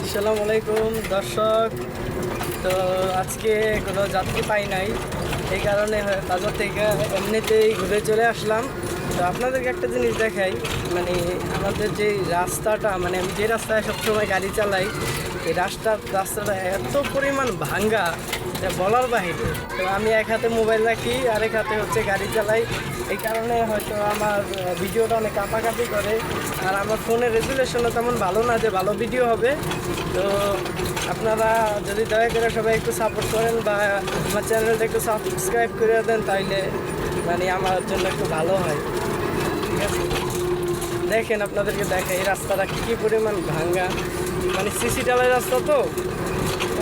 আসসালামু আলাইকুম দর্শক। তো আজকে কোনো যাত্রী পাই নাই, এই কারণে বাজার থেকে এমনিতেই ঘুরে চলে আসলাম। তো আপনাদেরকে একটা জিনিস দেখাই, মানে আমাদের যে রাস্তাটা, মানে আমি যে রাস্তায় সবসময় গাড়ি চালাই, এই রাস্তাটা এত পরিমাণ ভাঙ্গা যা বলার বাহিরে। তো আমি এক হাতে মোবাইল রাখি, আরেক হাতে হচ্ছে গাড়ি চালাই, এই কারণে হয়তো আমার ভিডিওটা অনেক কাঁপাকাঁপি করে। আর আমার ফোনের রেজুলেশনও তেমন ভালো না যে ভালো ভিডিও হবে। তো আপনারা যদি দয়া করে সবাই একটু সাপোর্ট করেন বা আমার চ্যানেলটা একটু সাবস্ক্রাইব করে দেন, তাইলে মানে আমার জন্য একটু ভালো হয়। ঠিক আছে, দেখেন আপনাদেরকে দেখে এই রাস্তাটা কী পরিমাণ ভাঙ্গা, মানে সিসি টালাই রাস্তা, তো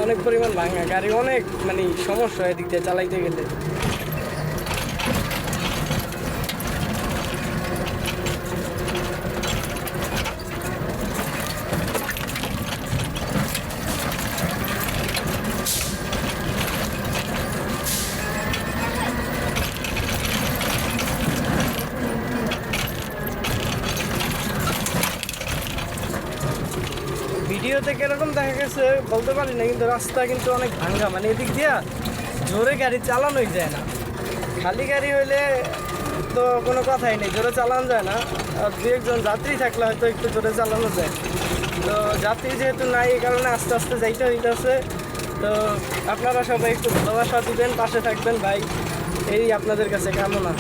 অনেক পরিমাণ ভাঙ্গা, গাড়ি অনেক মানে সমস্যা হয় এদিক দিয়ে চালাইতে গেলে। ভিডিওতে কিরকম দেখা গেছে বলতে পারি না, কিন্তু রাস্তা কিন্তু অনেক ভাঙ্গা, মানে এদিক দিয়া জোরে গাড়ি চালানোই যায় না। খালি গাড়ি হইলে তো কোনো কথাই নেই, জোরে চালানো যায় না। আর দু একজন যাত্রী থাকলে হয়তো একটু জোরে চালানো যায়। তো যাত্রী যেহেতু নাই, এই কারণে আস্তে আস্তে যাইতে হইতেছে। তো আপনারা সবাই একটু ভালোবাসা দিবেন, পাশে থাকবেন ভাই, এই আপনাদের কাছে কামনা।